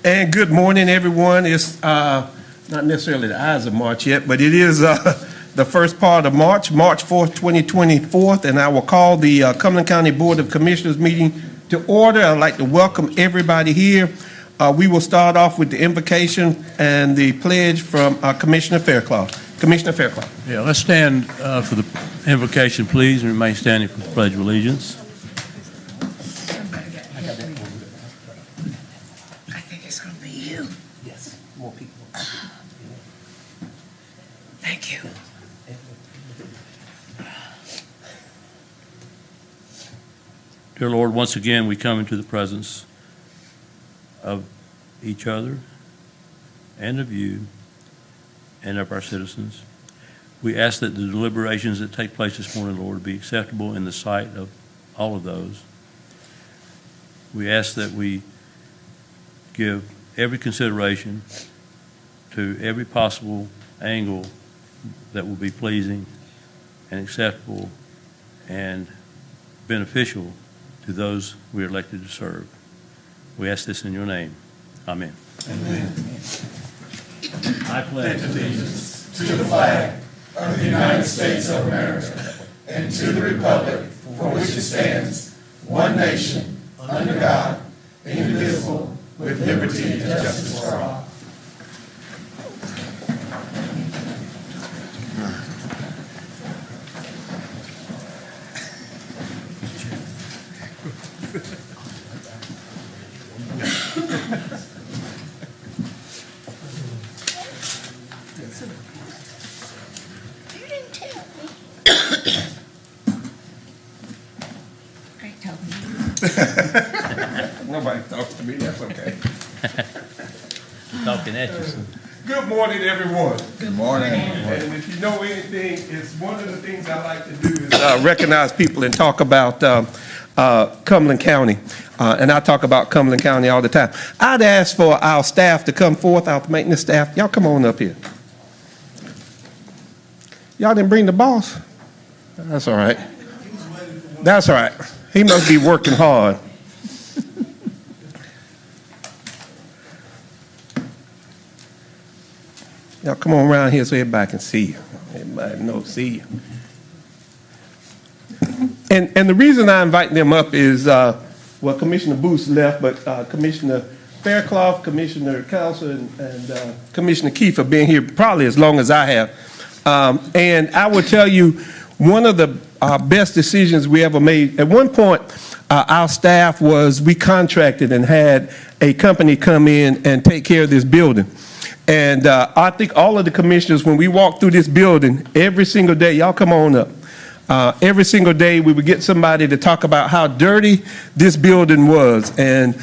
And good morning, everyone. It's not necessarily the Ides of March yet, but it is the first part of March, March 4th, 2024, and I will call the Cumberland County Board of Commissioners meeting to order. I'd like to welcome everybody here. We will start off with the invocation and the pledge from Commissioner Fairclough. Commissioner Fairclough. Yeah, let's stand for the invocation, please, and remain standing for the Pledge of Allegiance. Thank you. Dear Lord, once again we come into the presence of each other and of you and of our citizens. We ask that the deliberations that take place this morning, Lord, be acceptable in the sight of all of those. We ask that we give every consideration to every possible angle that will be pleasing and acceptable and beneficial to those we are elected to serve. We ask this in your name. Amen. Amen. I pledge allegiance to the flag of the United States of America and to the republic for which it stands, one nation, under God, indivisible, with liberty and justice for all. You didn't tell me. I told you. Nobody talks to me. That's okay. talking at you. Good morning, everyone. Good morning. And if you know anything, it's one of the things I like to do is recognize people and talk about Cumberland County. And I talk about Cumberland County all the time. I'd ask for our staff to come forth, our maintenance staff. Y'all come on up here. Y'all didn't bring the boss? That's all right. That's all right. He must be working hard. Y'all come on around here so everybody can see you. Everybody knows, see you. And the reason I invite them up is, well, Commissioner Booth left, but Commissioner Fairclough, Commissioner Council, and Commissioner Keefe have been here probably as long as I have. And I will tell you, one of the best decisions we ever made, at one point, our staff we contracted and had a company come in and take care of this building. And I think all of the commissioners, when we walk through this building, every single day, y'all come on up. Every single day we would get somebody to talk about how dirty this building was. And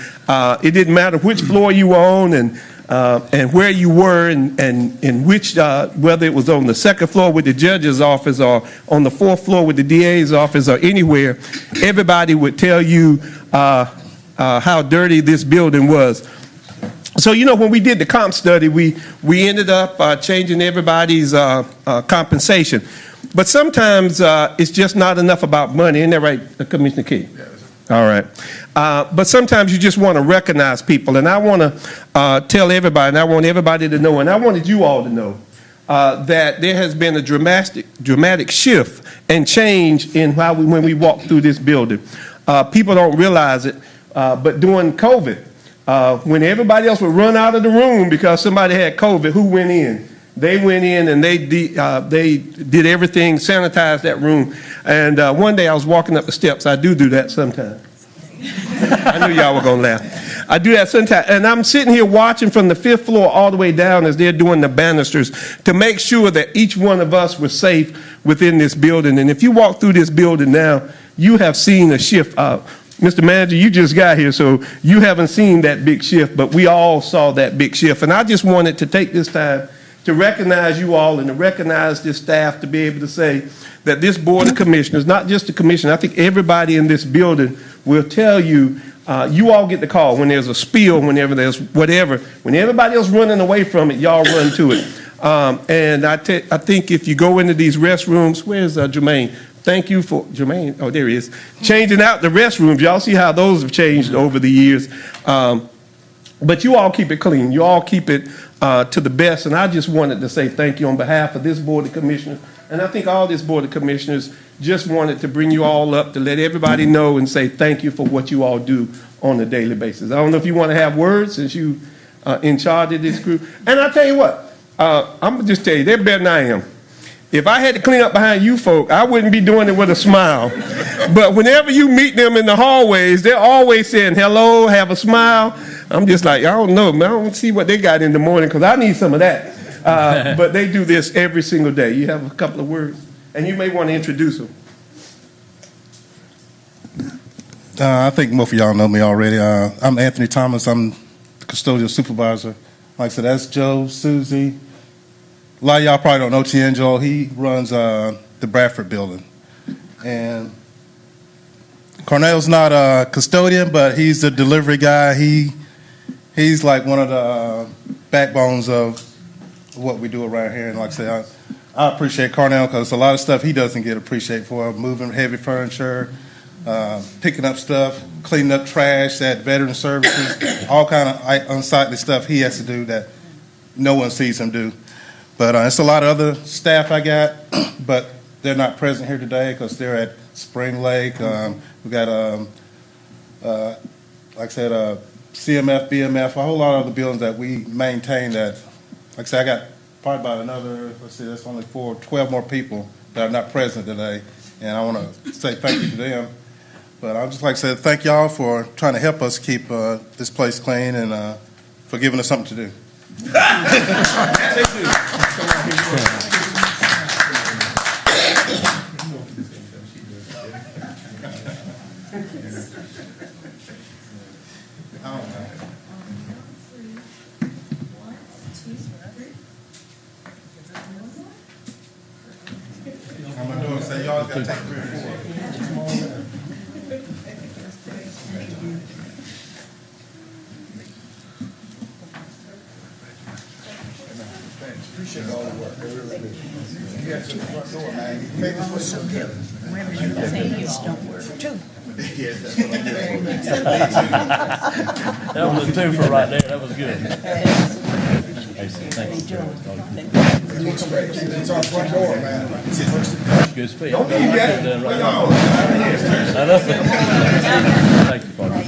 it didn't matter which floor you were on and where you were and which, whether it was on the second floor with the judge's office or on the fourth floor with the DA's office or anywhere, everybody would tell you how dirty this building was. So, you know, when we did the comp study, we ended up changing everybody's compensation. But sometimes it's just not enough about money. Isn't that right, Commissioner Key? Yes. All right. But sometimes you just want to recognize people. And I want to tell everybody, and I want everybody to know, and I wanted you all to know, that there has been a dramatic shift and change in when we walk through this building. People don't realize it, but during COVID, when everybody else would run out of the room because somebody had COVID, who went in? They went in and they did everything, sanitized that room. And one day I was walking up the steps. I do that sometimes. I knew y'all were going to laugh. I do that sometimes. And I'm sitting here watching from the 5th floor all the way down as they're doing the banisters to make sure that each one of us was safe within this building. And if you walk through this building now, you have seen a shift. Mr. Manager, you just got here, so you haven't seen that big shift, but we all saw that big shift. And I just wanted to take this time to recognize you all and to recognize this staff to be able to say that this Board of Commissioners, not just the commission, I think everybody in this building will tell you, you all get the call when there's a spill, whenever there's whatever. When everybody else running away from it, y'all run to it. And I think if you go into these restrooms, where's Jermaine? Thank you for, Jermaine, oh, there he is, changing out the restrooms. Y'all see how those have changed over the years. But you all keep it clean. You all keep it to the best. And I just wanted to say thank you on behalf of this Board of Commissioners. And I think all this Board of Commissioners just wanted to bring you all up to let everybody know and say thank you for what you all do on a daily basis. I don't know if you want to have words since you in charge of this group. And I'll tell you what, I'm going to just tell you, they're better than I am. If I had to clean up behind you folk, I wouldn't be doing it with a smile. But whenever you meet them in the hallways, they're always saying hello, have a smile. I'm just like, I don't know, man. I don't see what they got in the morning because I need some of that. But they do this every single day. You have a couple of words, and you may want to introduce them. I think most of y'all know me already. I'm Anthony Thomas. I'm the custodial supervisor. Like I said, that's Joe, Susie. A lot of y'all probably don't know Tiangelo. He runs the Bradford building. And Cornell's not a custodian, but he's the delivery guy. He's like one of the backbones of what we do around here. And like I said, I appreciate Cornell because a lot of stuff he doesn't get appreciated for, moving heavy furniture, picking up stuff, cleaning up trash at veteran services, all kind of unsightly stuff he has to do that no one sees him do. But it's a lot of other staff I got, but they're not present here today because they're at Spring Lake. We got, like I said, CMF, BMF, a whole lot of other buildings that we maintain that, like I said, I got probably about another, let's see, that's only 12 more people that are not present today. And I want to say thank you to them. But I would just like to say thank y'all for trying to help us keep this place clean and for giving us something to do. I'm gonna do it. Say y'all gotta take 3 or 4. Appreciate all the work. You got to the front door, man. You made this Also, the women you say used don't work too. Yes, that's what I'm doing. That was a twofer right there. That was good. It's our front door, man. Good speech. Don't leave yet. Thank you, Father.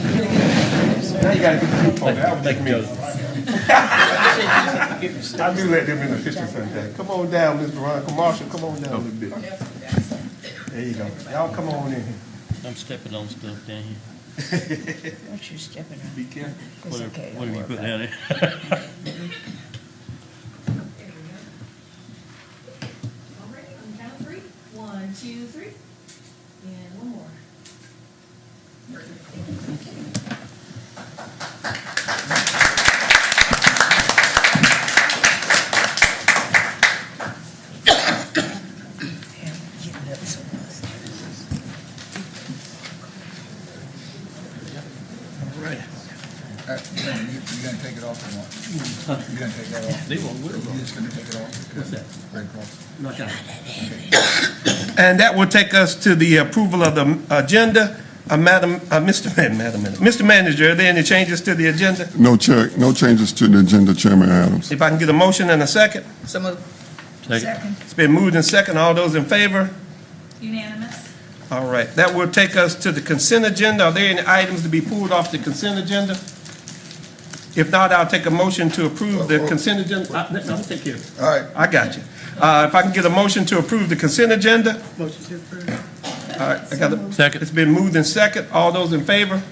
Now you got to get the group on that. Thank you. I do let them in the fishing sometime. Come on down, Ms. Veronica Marshall. Come on down a little bit. There you go. Y'all come on in here. I'm stepping on stuff down here. Don't you stepping on? Be careful. It's okay. What have you put down there? All right, on the count of 3. 1, 2, 3. And one more. You gonna take it off or not? You gonna take that off? They won't will. You just gonna take it off? What's that? Red Cross. Not that. And that will take us to the approval of the agenda. Mr. Manager, are there any changes to the agenda? No, Chair, no changes to the agenda, Chairman Adams. If I can get a motion and a second. Second. It's been moved and second. All those in favor? Unanimous. All right. That will take us to the consent agenda. Are there any items to be pulled off the consent agenda? If not, I'll take a motion to approve the consent agenda. I'll take care of it. All right. I got you. If I can get a motion to approve the consent agenda? Motion to approve. All right, I got a Second. It's been moved and second. All those in favor?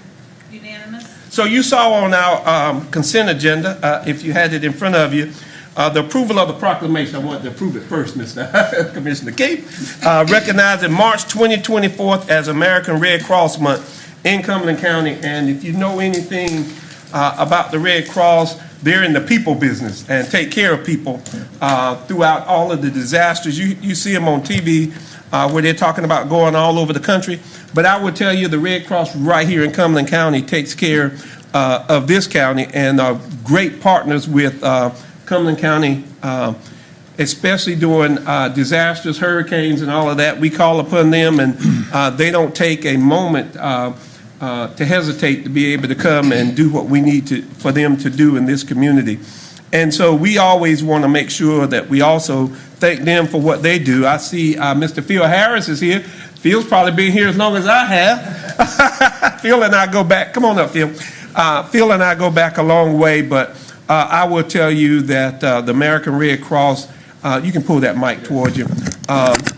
Unanimous. So you saw on our consent agenda, if you had it in front of you, the approval of the proclamation. I wanted to approve it first, Mr. Commissioner Keefe. Recognizing March 2024 as American Red Cross Month in Cumberland County. And if you know anything about the Red Cross, they're in the people business and take care of people throughout all of the disasters. You see them on TV where they're talking about going all over the country. But I would tell you the Red Cross right here in Cumberland County takes care of this county and are great partners with Cumberland County, especially during disasters, hurricanes, and all of that. We call upon them, and they don't take a moment to hesitate to be able to come and do what we need to, for them to do in this community. And so we always want to make sure that we also thank them for what they do. I see Mr. Phil Harris is here. Phil's probably been here as long as I have. Phil and I go back. Come on up, Phil. Phil and I go back a long way, but I will tell you that the American Red Cross, you can pull that mic towards you,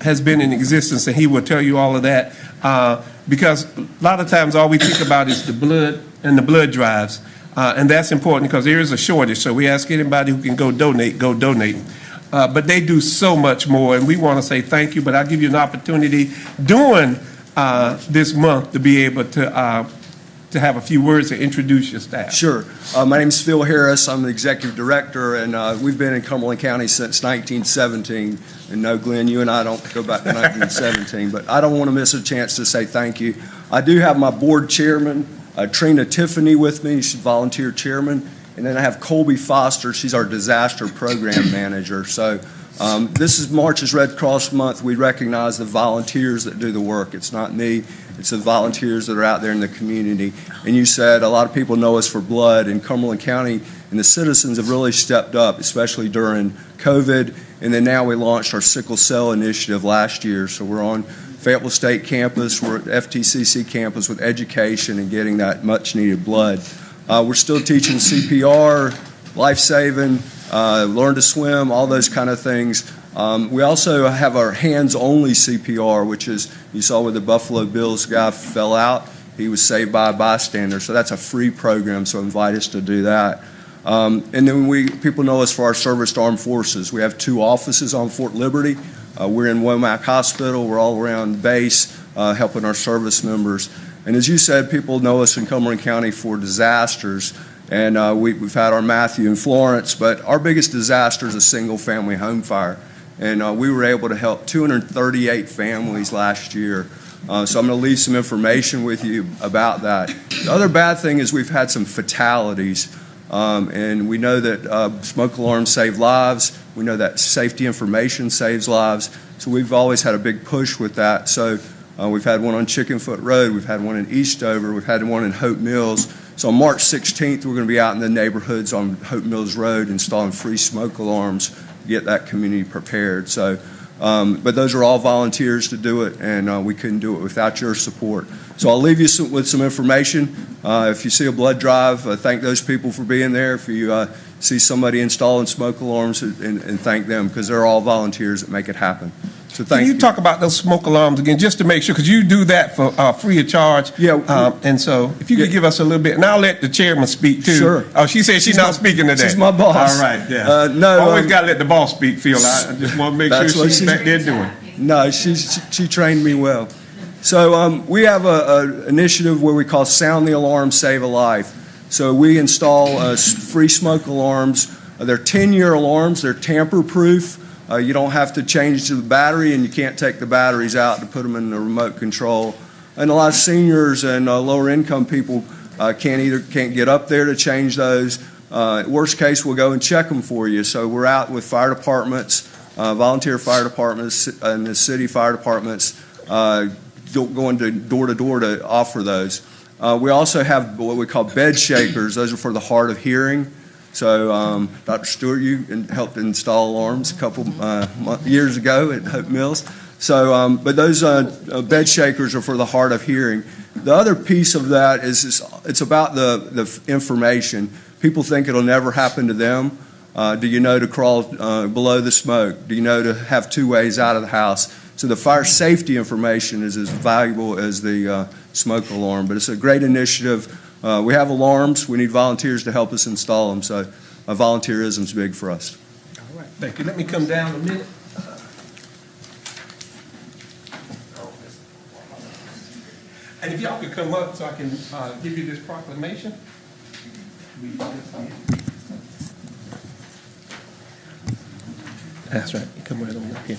has been in existence, and he will tell you all of that. Because a lot of times all we think about is the blood and the blood drives. And that's important because there is a shortage. So we ask anybody who can go donate, go donate. But they do so much more, and we want to say thank you. But I'll give you an opportunity during this month to be able to have a few words to introduce your staff. Sure. My name is Phil Harris. I'm the executive director, and we've been in Cumberland County since 1917. And no, Glenn, you and I don't go back to 1917, but I don't want to miss a chance to say thank you. I do have my board chairman, Trina Tiffany, with me. She's volunteer chairman. And then I have Colby Foster. She's our disaster program manager. So this is March's Red Cross Month. We recognize the volunteers that do the work. It's not me. It's the volunteers that are out there in the community. And you said a lot of people know us for blood in Cumberland County, and the citizens have really stepped up, especially during COVID. And then now we launched our sickle cell initiative last year. So we're on Fayetteville State campus. We're at FTCC campus with education and getting that much needed blood. We're still teaching CPR, life-saving, learn to swim, all those kind of things. We also have our hands-only CPR, which is, you saw where the Buffalo Bills guy fell out. He was saved by a bystander. So that's a free program, so invite us to do that. And then people know us for our service to armed forces. We have 2 offices on Fort Liberty. We're in Womack Hospital. We're all around base helping our service members. And as you said, people know us in Cumberland County for disasters. And we've had our Matthew and Florence, but our biggest disaster is a single-family home fire. And we were able to help 238 families last year. So I'm going to leave some information with you about that. The other bad thing is we've had some fatalities. And we know that smoke alarms save lives. We know that safety information saves lives. So we've always had a big push with that. So we've had one on Chickenfoot Road. We've had one in Eastover. We've had one in Hope Mills. So on March 16th, we're going to be out in the neighborhoods on Hope Mills Road installing free smoke alarms to get that community prepared. So, but those are all volunteers to do it, and we couldn't do it without your support. So I'll leave you with some information. If you see a blood drive, thank those people for being there. If you see somebody installing smoke alarms, and thank them, because they're all volunteers that make it happen. So thank you. Can you talk about those smoke alarms again, just to make sure, because you do that for free of charge. Yeah. And so if you could give us a little bit, and I'll let the chairman speak too. Sure. Oh, she said she's not speaking today. She's my boss. All right, yeah. No. Always got to let the boss speak, Phil. I just want to make That's sure what she's back there doing. No, she trained me well. So we have an initiative where we call Sound the Alarm, Save a Life. So we install free smoke alarms. They're 10-year alarms. They're tamper-proof. You don't have to change to the battery, and you can't take the batteries out to put them in the remote control. And a lot of seniors and lower-income people can't get up there to change those. Worst case, we'll go and check them for you. So we're out with fire departments, volunteer fire departments, and the city fire departments going door to door to offer those. We also have what we call bed shakers. Those are for the hard of hearing. So Dr. Stewart, you helped install alarms a couple years ago at Hope Mills. So, but those bed shakers are for the hard of hearing. The other piece of that is it's about the information. People think it'll never happen to them. Do you know to crawl below the smoke? Do you know to have 2 ways out of the house? So the fire safety information is as valuable as the smoke alarm. But it's a great initiative. We have alarms. We need volunteers to help us install them. So volunteerism is big for us. All right, thank you. Let me come down a minute. And if y'all could come up so I can give you this proclamation. That's right. You come right on up here.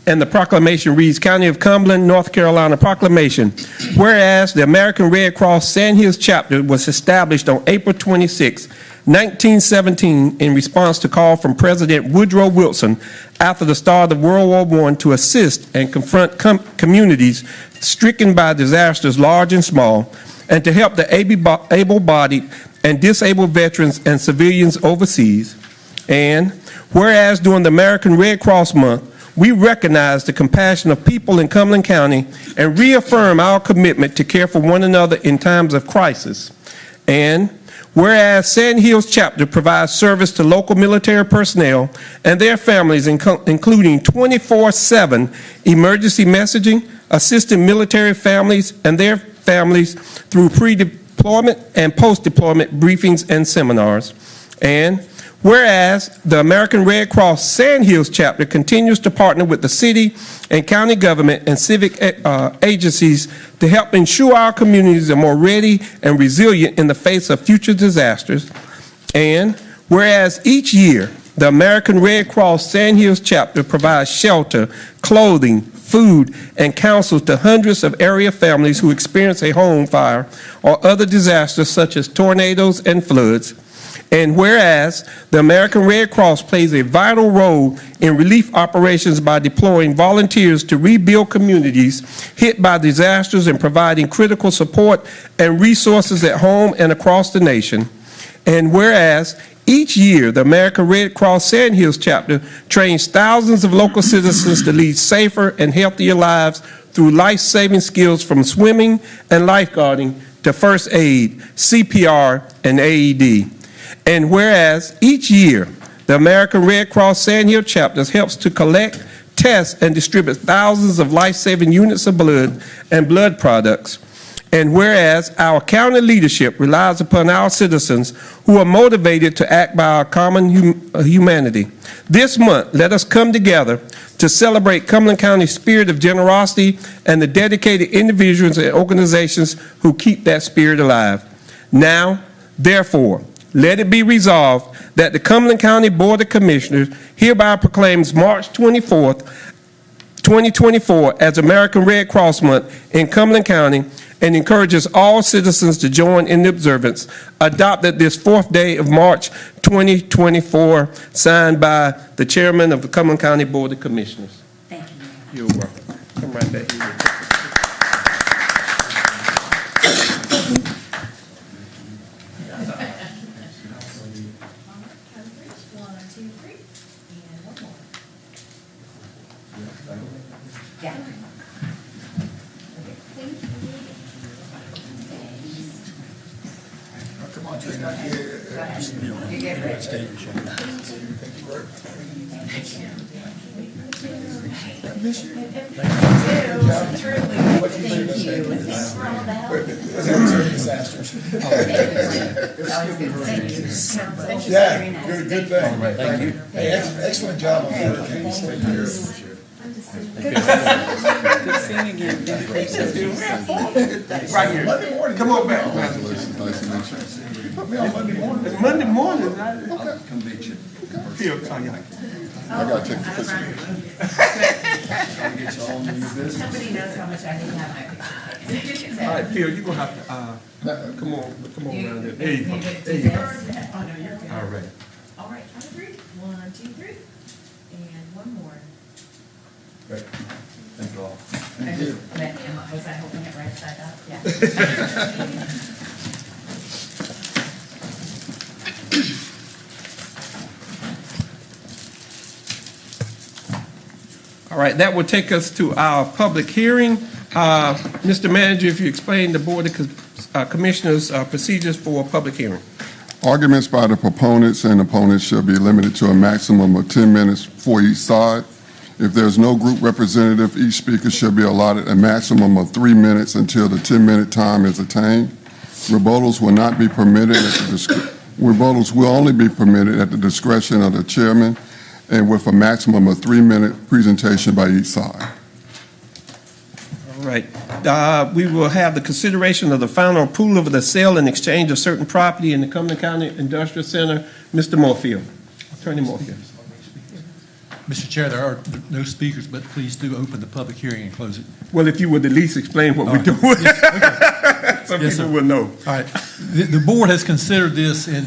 And the proclamation reads, County of Cumberland, North Carolina proclamation. Whereas the American Red Cross Sand Hills chapter was established on April 26, 1917, in response to call from President Woodrow Wilson after the start of World War I to assist and confront communities stricken by disasters large and small, and to help the able-bodied and disabled veterans and civilians overseas. And whereas during the American Red Cross Month, we recognize the compassion of people in Cumberland County and reaffirm our commitment to care for one another in times of crisis. And whereas Sand Hills Chapter provides service to local military personnel and their families, including 24/7 emergency messaging, assisting military families and their families through pre-deployment and post-deployment briefings and seminars. And whereas the American Red Cross Sand Hills Chapter continues to partner with the city and county government and civic agencies to help ensure our communities are more ready and resilient in the face of future disasters. And whereas each year the American Red Cross Sand Hills Chapter provides shelter, clothing, food, and counsel to hundreds of area families who experience a home fire or other disasters such as tornadoes and floods. And whereas the American Red Cross plays a vital role in relief operations by deploying volunteers to rebuild communities hit by disasters and providing critical support and resources at home and across the nation. And whereas each year the American Red Cross Sand Hills Chapter trains thousands of local citizens to lead safer and healthier lives through life-saving skills from swimming and lifeguarding to first aid, CPR, and AED. And whereas each year, the American Red Cross Sand Hill Chapters helps to collect, test, and distribute thousands of life-saving units of blood and blood products. And whereas our county leadership relies upon our citizens who are motivated to act by our common humanity. This month, let us come together to celebrate Cumberland County's spirit of generosity and the dedicated individuals and organizations who keep that spirit alive. Now, therefore, let it be resolved that the Cumberland County Board of Commissioners hereby proclaims March 24th, 2024 as American Red Cross Month in Cumberland County and encourages all citizens to join in the observance, adopted this 4th day of March 2024, signed by the Chairman of the Cumberland County Board of Commissioners. Thank you. You're welcome. Come right back here. Yeah, good thing. All right, thank you. Hey, excellent job on that. Good seeing you again. Right here. Monday morning. Come on back. Congratulations, nice to meet you. Put me on Monday morning. It's Monday morning. Okay. Conviction. I gotta take the picture. Somebody knows how much I didn't have my picture. All right, Phil, you're gonna have to, come on around there. There you go. There you go. Oh, no, you're good. All right. All right, count of three. 1, 2, 3. And one more. Thank you all. Was I holding it right side up? Yeah. All right, that will take us to our public hearing. Mr. Manager, if you explain the Board of Commissioners' procedures for a public hearing. Arguments by the proponents and opponents shall be limited to a maximum of 10 minutes for each side. If there's no group representative, each speaker shall be allotted a maximum of 3 minutes until the 10-minute time is attained. Rebuttals will not be permitted rebuttals will only be permitted at the discretion of the chairman and with a maximum of 3-minute presentation by each side. All right. We will have the consideration of the final approval of the sale and exchange of certain property in the Cumberland County Industrial Center. Mr. Morefield. Attorney Morefield. Mr. Chair, there are no speakers, but please do open the public hearing and close it. Well, if you would at least explain what we're doing. Some Yes, people sir. will know. All right. The board has considered this in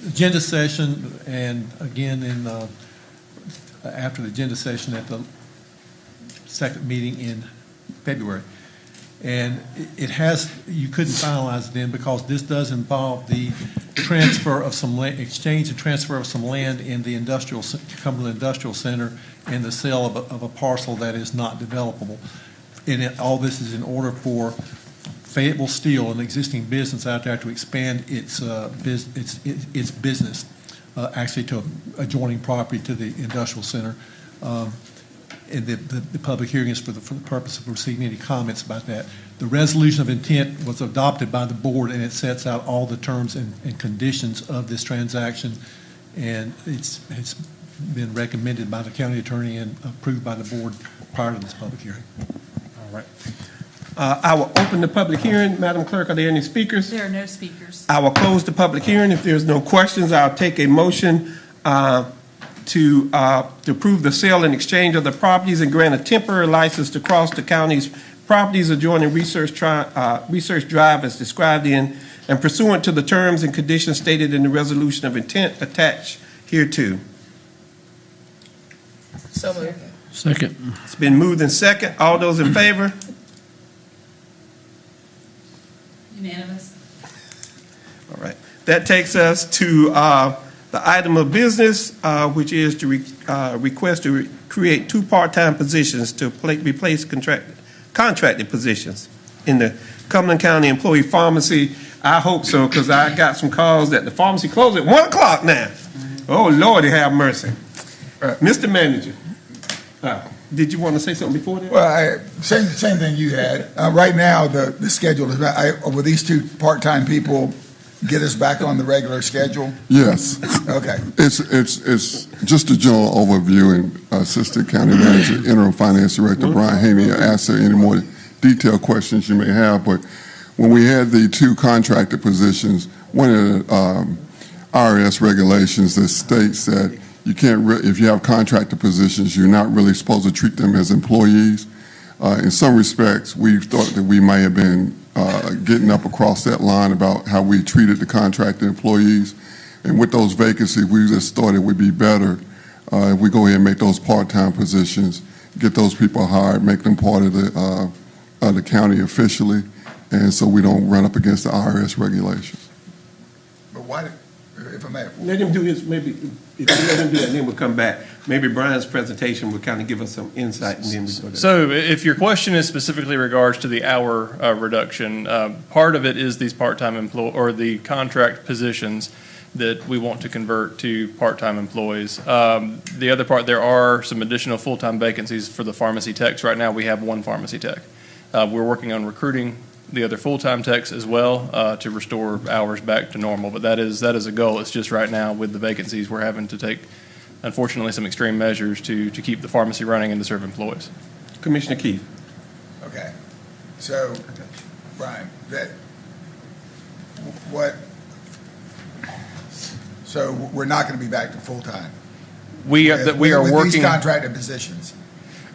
agenda session, and again after the agenda session at the second meeting in February. And it has, you couldn't finalize it then because this does involve the transfer of some land, exchange and transfer of some land in the Cumberland Industrial Center and the sale of a parcel that is not developable. And all this is in order for Fayetteville Steel, an existing business out there, to expand its business, actually to adjoining property to the industrial center. And the public hearing is for the purpose of receiving any comments about that. The resolution of intent was adopted by the board, and it sets out all the terms and conditions of this transaction. And it's been recommended by the county attorney and approved by the board prior to this public hearing. All right. I will open the public hearing. Madam Clerk, are there any speakers? There are no speakers. I will close the public hearing. If there's no questions, I'll take a motion to approve the sale and exchange of the properties and grant a temporary license to cross the county's properties adjoining Research Drive as described in and pursuant to the terms and conditions stated in the resolution of intent attached hereto. So moved. Second. It's been moved in second. All those in favor? Unanimous. All right. That takes us to the item of business, which is to request to create 2 part-time positions to replace contracted positions in the Cumberland County Employee Pharmacy. I hope so, because I got some calls that the pharmacy closed at 1 o'clock now. Oh, Lordy, have mercy. Mr. Manager, did you want to say something before that? Well, same thing you had. Right now, the schedule is, will these 2 part-time people get us back on the regular schedule? Yes. Okay. It's just a general overview, and Assistant County Manager, Interim Finance Director Brian Haney will answer any more detailed questions you may have. But when we had the 2 contracted positions, one of the IRS regulations that states that you can't, if you have contracted positions, you're not really supposed to treat them as employees. In some respects, we thought that we may have been getting up across that line about how we treated the contracted employees. And with those vacancies, we just thought it would be better if we go ahead and make those part-time positions, get those people hired, make them part of the county officially, and so we don't run up against the IRS regulations. But why, if I may, Let him do his, maybe, if you let him do that, then we'll come back. Maybe Brian's presentation will kind of give us some insight, and then we go to. So if your question is specifically regards to the hour reduction, part of it is these part-time or the contract positions that we want to convert to part-time employees. The other part, there are some additional full-time vacancies for the pharmacy techs. Right now, we have 1 pharmacy tech. We're working on recruiting the other full-time techs as well to restore hours back to normal. But that is a goal. It's just right now with the vacancies, we're having to take, unfortunately, some extreme measures to keep the pharmacy running and to serve employees. Commissioner Keith. okay. So, Brian, so we're not going to be back to full-time? We are With working. these contracted positions?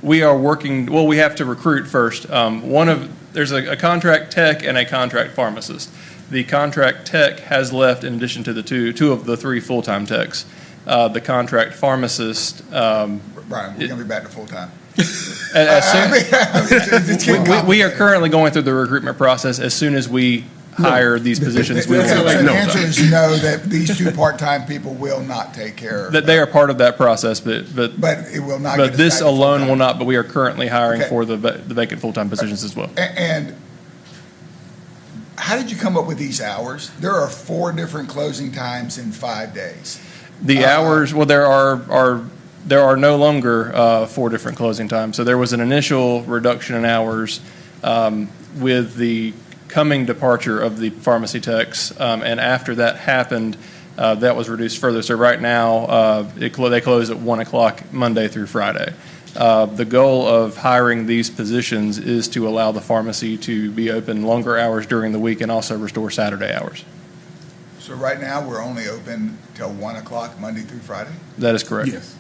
We are working, well, we have to recruit first. There's a contract tech and a contract pharmacist. The contract tech has left in addition to the two of the 3 full-time techs. The contract pharmacist. Brian, we're going to be back to full-time? We are currently going through the recruitment process. As soon as we hire these positions, we will. So the answer is no, that these 2 part-time people will not take care of. That they are part of that process, but it will not. But get us this back to alone full-time. will not. But we are currently hiring Okay. for the vacant full-time positions as well. And how did you come up with these hours? There are 4 different closing times in 5 days. The hours, well, there are no longer 4 different closing times. So there was an initial reduction in hours with the coming departure of the pharmacy techs, and after that happened, that was reduced further. So right now, they close at 1 o'clock Monday through Friday. The goal of hiring these positions is to allow the pharmacy to be open longer hours during the week and also restore Saturday hours. So right now, we're only open till 1 o'clock Monday through Friday? That is correct. Yes.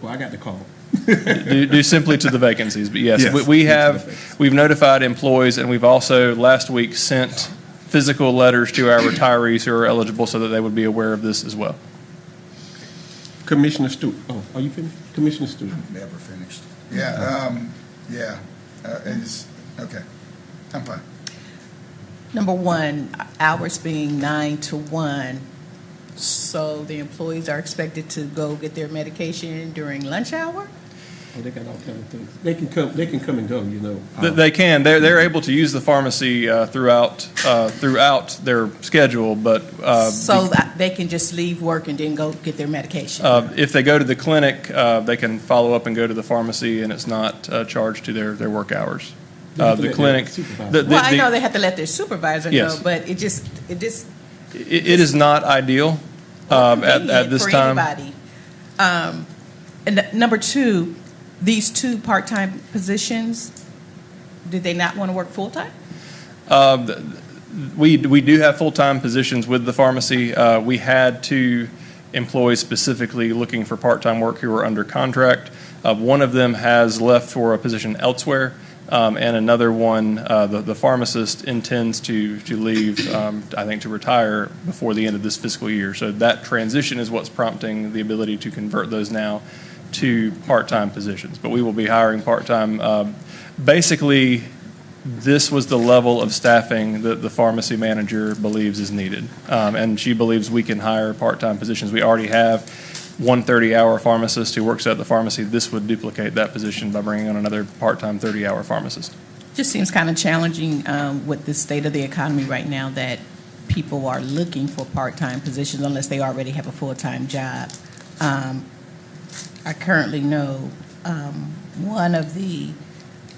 Well, I got the call. Due simply to the vacancies, but yes, Yes. we've notified employees, and we've also last week sent physical letters to our retirees who are eligible so that they would be aware of this as well. Commissioner Stewart. Oh, are you finished? Commissioner Stewart. Never finished. Yeah, it's, okay, I'm fine. Number one, hours being 9 to 1, so the employees are expected to go get their medication during lunch hour? Oh, they got all kinds of things. They can come and go, you know. They can. They're able to use the pharmacy throughout their schedule, but So that they can just leave work and then go get their medication? if they go to the clinic, they can follow up and go to the pharmacy, and it's not charged to their work hours. They have to The let clinic. their supervisor- Well, I know they have to let their supervisor know, Yes. but it just It is not ideal at this for time. anybody. And number two, these two part-time positions, did they not want to work full-time? We do have full-time positions with the pharmacy. We had two employees specifically looking for part-time work who were under contract. One of them has left for a position elsewhere, and another one, the pharmacist intends to leave, I think to retire before the end of this fiscal year. So that transition is what's prompting the ability to convert those now to part-time positions. But we will be hiring part-time. Basically, this was the level of staffing that the pharmacy manager believes is needed. And she believes we can hire part-time positions. We already have one 30-hour pharmacist who works at the pharmacy. This would duplicate that position by bringing on another part-time 30-hour pharmacist. Just seems kind of challenging with the state of the economy right now that people are looking for part-time positions unless they already have a full-time job. I currently know one of the,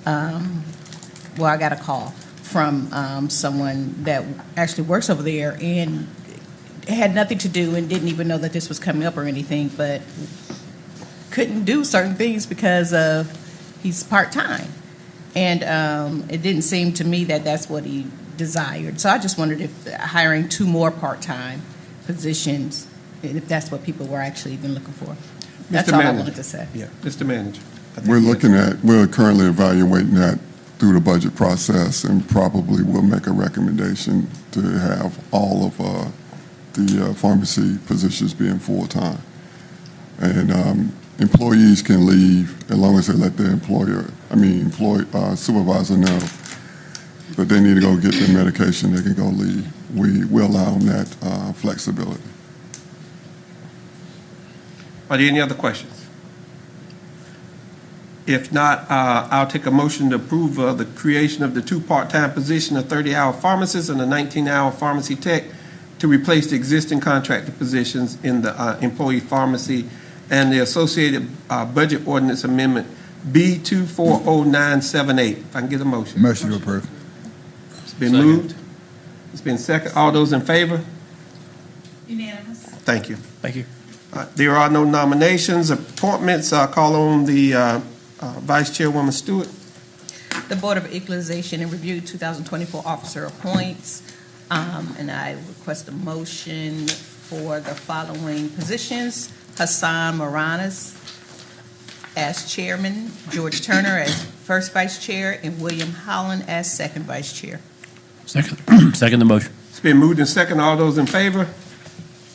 well, I got a call from someone that actually works over there and had nothing to do and didn't even know that this was coming up or anything, but couldn't do certain things because of he's part-time. And it didn't seem to me that that's what he desired. So I just wondered if hiring two more part-time positions, if that's what people were actually even looking for. That's Mr. all I Manager. wanted to say. Yeah, Mr. Manager. We're currently evaluating that through the budget process, and probably will make a recommendation to have all of the pharmacy positions being full-time. And employees can leave as long as they let their supervisor know that they need to go get their medication, they can go leave. We will allow them that flexibility. Are there any other questions? If not, I'll take a motion to approve the creation of the two part-time position, a 30-hour pharmacist and a 19-hour pharmacy tech, to replace the existing contracted positions in the employee pharmacy and the associated budget ordinance amendment B240978. If I can get a motion. Motion to approve. It's been moved. It's been second. All those in favor? Unanimous. Thank you. Thank you. There are no nominations, appointments. I'll call on the Vice Chairwoman Stewart. The Board of Equalization and Review 2024 officer appoints, and I request a motion for the following positions: Hassan Moranis as chairman, George Turner as first vice chair, and William Holland as second vice chair. Second the motion. It's been moved and second. All those in favor?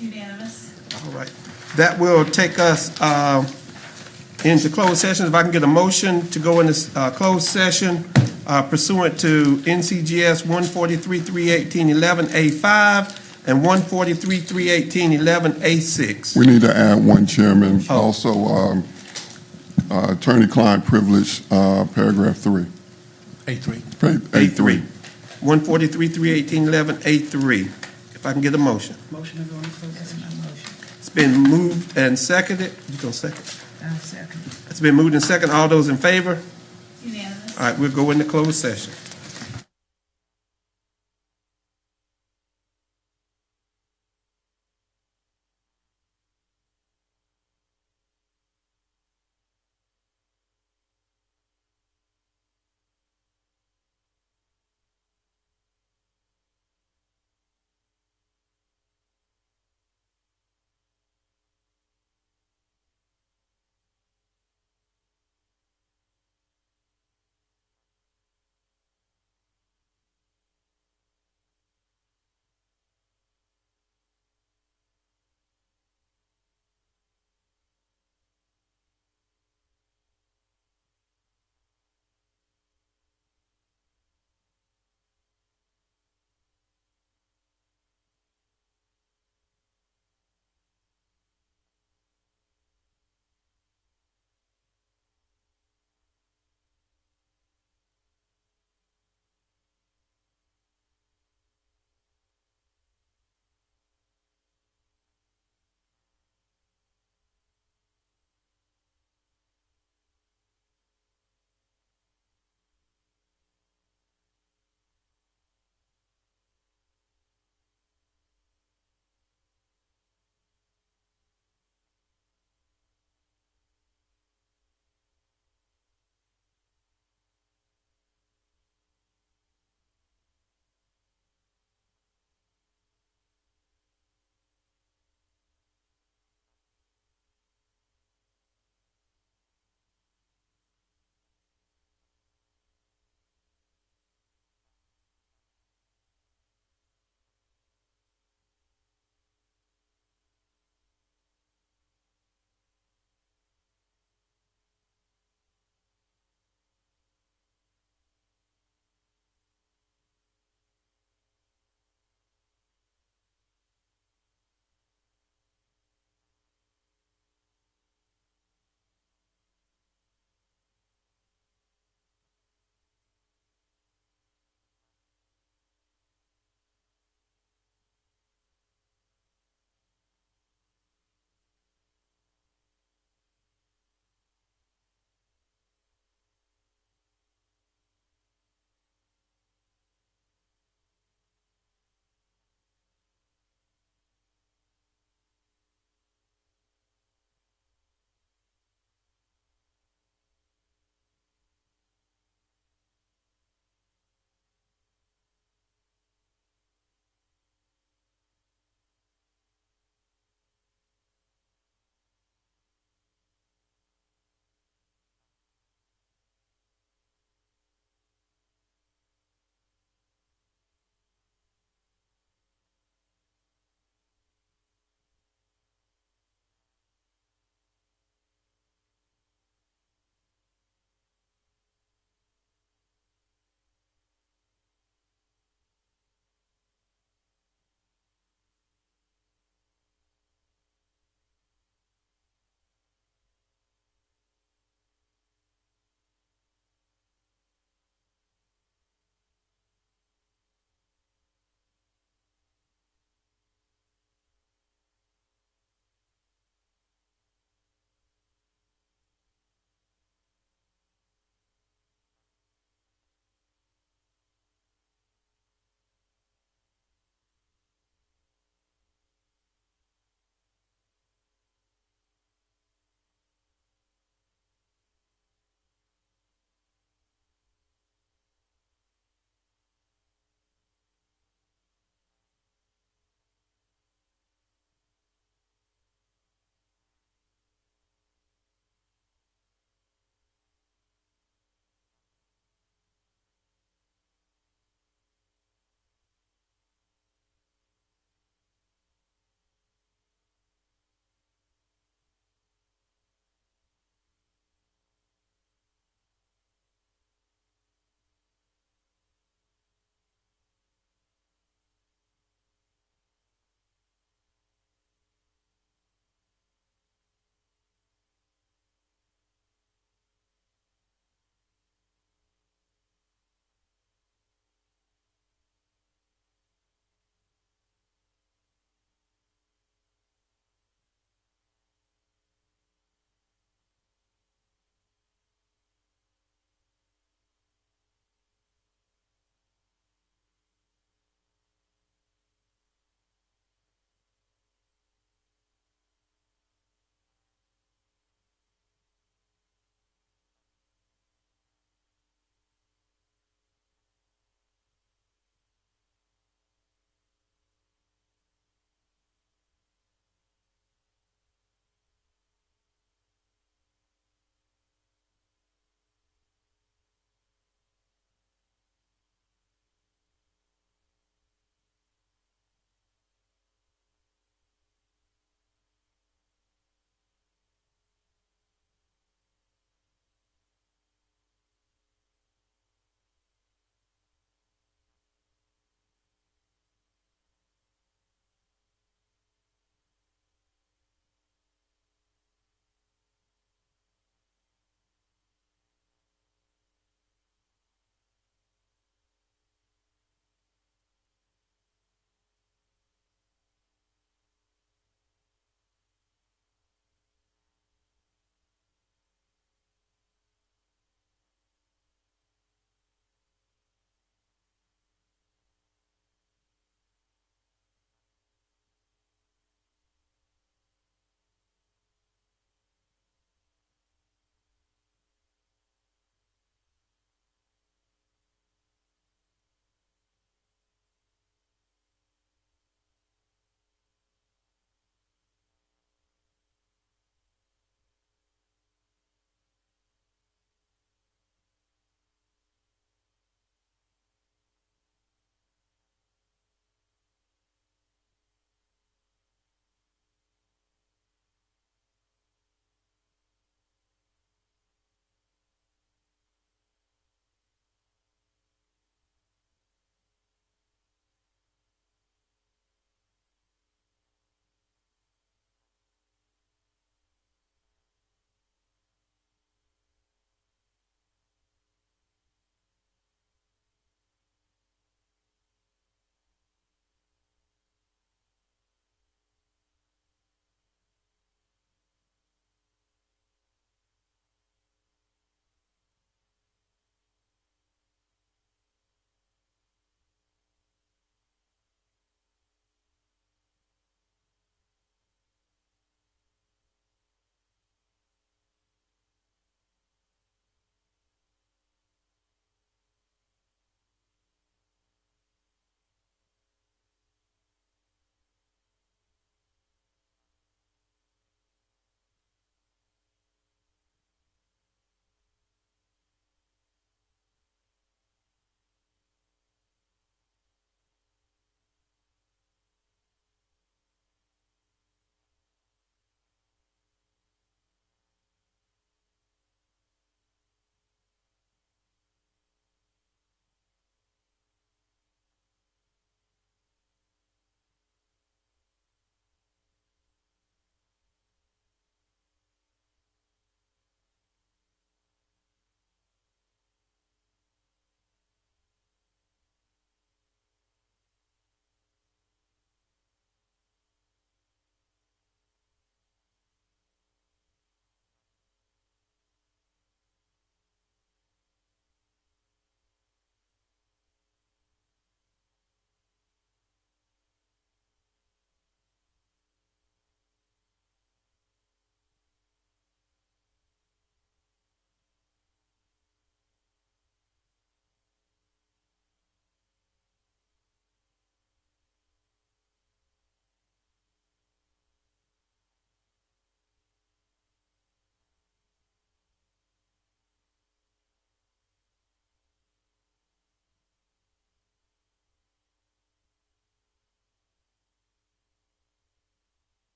Unanimous. All right. That will take us into closed session. If I can get a motion to go into closed session pursuant to NCGS 143-318-11A5 and 143-318-11A6. We need to add one chairman, also attorney-client privilege, paragraph 3. A3. A3. 143-318-11A3. If I can get a motion. Motion to go into closed session. It's been moved and seconded. You go second. Second. It's been moved and second. All those in favor? Unanimous. All right, we'll go into closed session.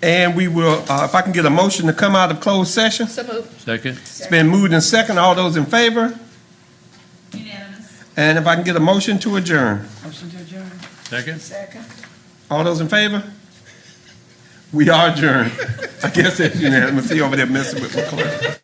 And we will, if I can get a motion to come out of closed session. So moved. Second? It's been moved and second. All those in favor? Unanimous. And if I can get a motion to adjourn. Motion to adjourn. Second? Second. All those in favor? We are adjourned. I guess that's unanimous. See over there messing with my clerk.